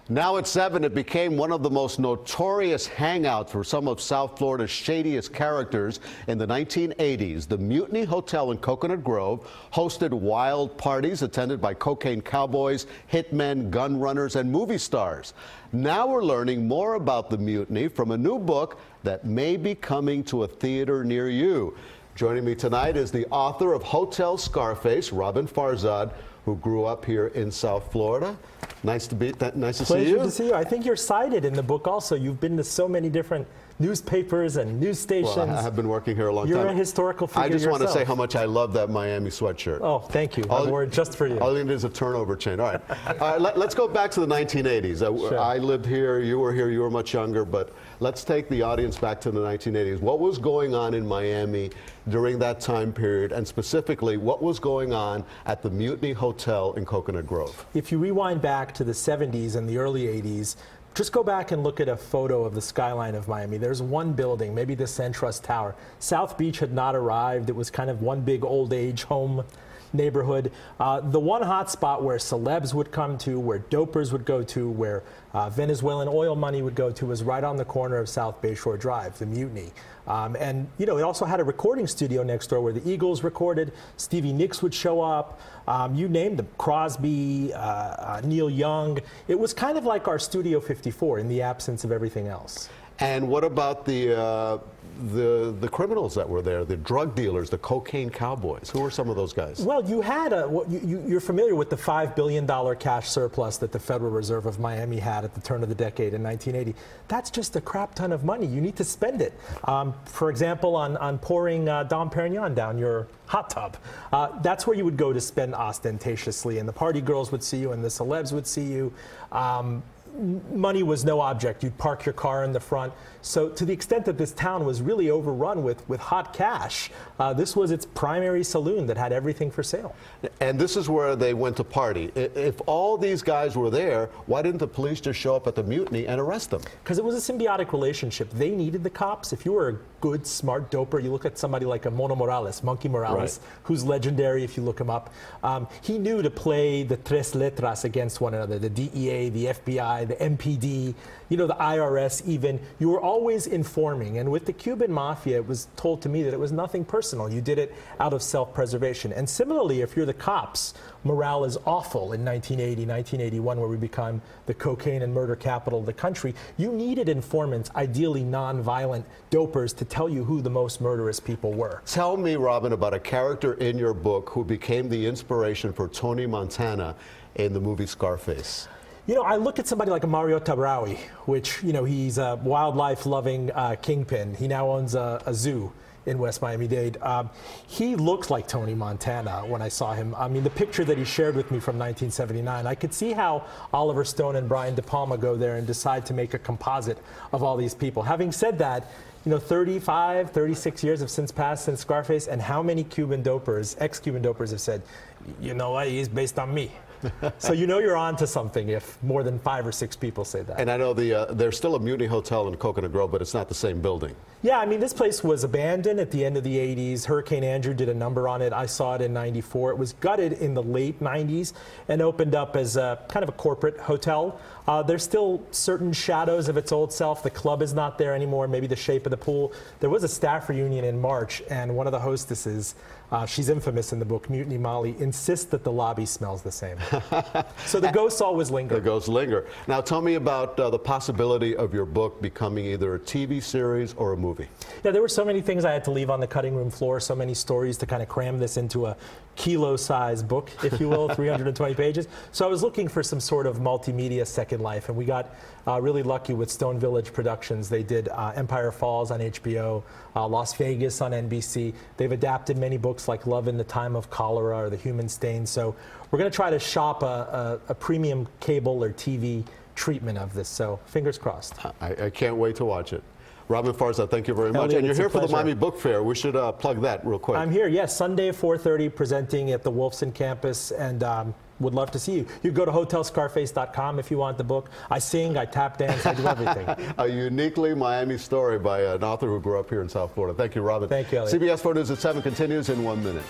Now at 7, it became one of the most notorious hangouts for some of South Florida's shadiest characters in the 1980s. The Mutiny Hotel in Coconut Grove hosted wild parties attended by cocaine cowboys, hitmen, gun runners, and movie stars. Now we're learning more about the Mutiny from a new book that may be coming to a theater near you. Joining me tonight is the author of Hotel Scarface, Roben Farzad, who grew up here in South Florida. Nice to see you. Pleasure to see you. I think you're cited in the book also. You've been to so many different newspapers and news stations. Well, I have been working here a long time. You're a historical figure I just yourself. want to say how much I love that Miami sweatshirt. Oh, thank you. I wore it just for you. All you need is a turnover chain. All right. Let's go back to the 1980s. Sure. I lived here, you were much younger, but let's take the audience back to the 1980s. What was going on in Miami during that time period, and specifically, what was going on at the Mutiny Hotel in Coconut Grove? If you rewind back to the 70s and the early 80s, just go back and look at a photo of the skyline of Miami. There's one building, maybe the SunTrust Tower. South Beach had not arrived. It was kind of one big old age home neighborhood. The one hot spot where celebs would come to, where dopers would go to, where Venezuelan oil money would go to was right on the corner of South Bayshore Drive, the Mutiny. And, you know, it also had a recording studio next door where the Eagles recorded. Stevie Nicks would show up. You named them, Crosby, Neil Young. It was kind of like our Studio 54 in the absence of everything else. And what about the criminals that were there, the drug dealers, the cocaine cowboys? Who were some of those guys? Well, you had you're familiar with the $5 billion cash surplus that the Federal Reserve of Miami had at the turn of the decade in 1980. That's just a crap ton of money. You need to spend it. For example, on pouring Dom Perignon down your hot tub. That's where you would go to spend ostentatiously, and the party girls would see you, and the celebs would see you. Money was no object. You'd park your car in the front. So to the extent that this town was really overrun with hot cash, this was its primary saloon that had everything for sale. And this is where they went to party. If all these guys were there, why didn't the police just show up at the Mutiny and arrest them? Because it was a symbiotic relationship. They needed the cops. If you were a good, smart doper, you look at somebody like a Monkey Morales, right, who's legendary if you look him up. He knew to play the tres letras against one another, the DEA, the FBI, the MPD, you know, the IRS even. You were always informing. And with the Cuban Mafia, it was told to me that it was nothing personal. You did it out of self-preservation. And similarly, if you're the cops, morale is awful in 1980, 1981, where we become the cocaine and murder capital of the country. You needed informants, ideally non-violent dopers, to tell you who the most murderous people were. Tell me, Roben, about a character in your book who became the inspiration for Tony Montana in the movie Scarface. You know, I look at somebody like a Mario Tabraui, which, you know, he's a wildlife-loving kingpin. He now owns a zoo in West Miami-Dade. He looks like Tony Montana when I saw him. I mean, the picture that he shared with me from 1979, I could see how Oliver Stone and Brian De Palma go there and decide to make a composite of all these people. Having said that, you know, 35, 36 years have since passed since Scarface, and how many Cuban dopers, ex-Cuban dopers, have said, you know what, he's based on me. So you know you're on to something if more than 5 or 6 people say that. And I know there's still a Mutiny Hotel in Coconut Grove, but it's not the same building. Yeah, I mean, this place was abandoned at the end of the 80s. Hurricane Andrew did a number on it. I saw it in 94. It was gutted in the late 90s and opened up as a kind of a corporate hotel. There's still certain shadows of its old self. The club is not there anymore, maybe the shape of the pool. There was a staff reunion in March, and one of the hostesses, she's infamous in the book, Mutiny Molly, insists that the lobby smells the same. So the ghosts always linger. The ghosts linger. Now tell me about the possibility of your book becoming either a TV series or a movie. Yeah, there were so many things I had to leave on the cutting room floor, so many stories to kind of cram this into a kilo-sized book, if you will, 320 pages. So I was looking for some sort of multimedia second life, and we got really lucky with Stone Village Productions. They did Empire Falls on HBO, Las Vegas on NBC. They've adapted many books like Love in the Time of Cholera or The Human Stain. So we're going to try to shop a premium cable or TV treatment of this. So fingers crossed. I can't wait to watch it. Roben Farzad, thank you very much. Eliott, and you're here for the Miami Book Fair. We should plug that real quick. I'm here, yes, Sunday at 4:30, presenting at the Wolfson campus, and would love to see you. You go to hotelscarface.com if you want the book. I sing, I tap dance, I do everything. A uniquely Miami story by an author who grew up here in South Florida. Thank you, Roben. Thank you, Eliott. CBS4 News at 7 continues in 1 minute.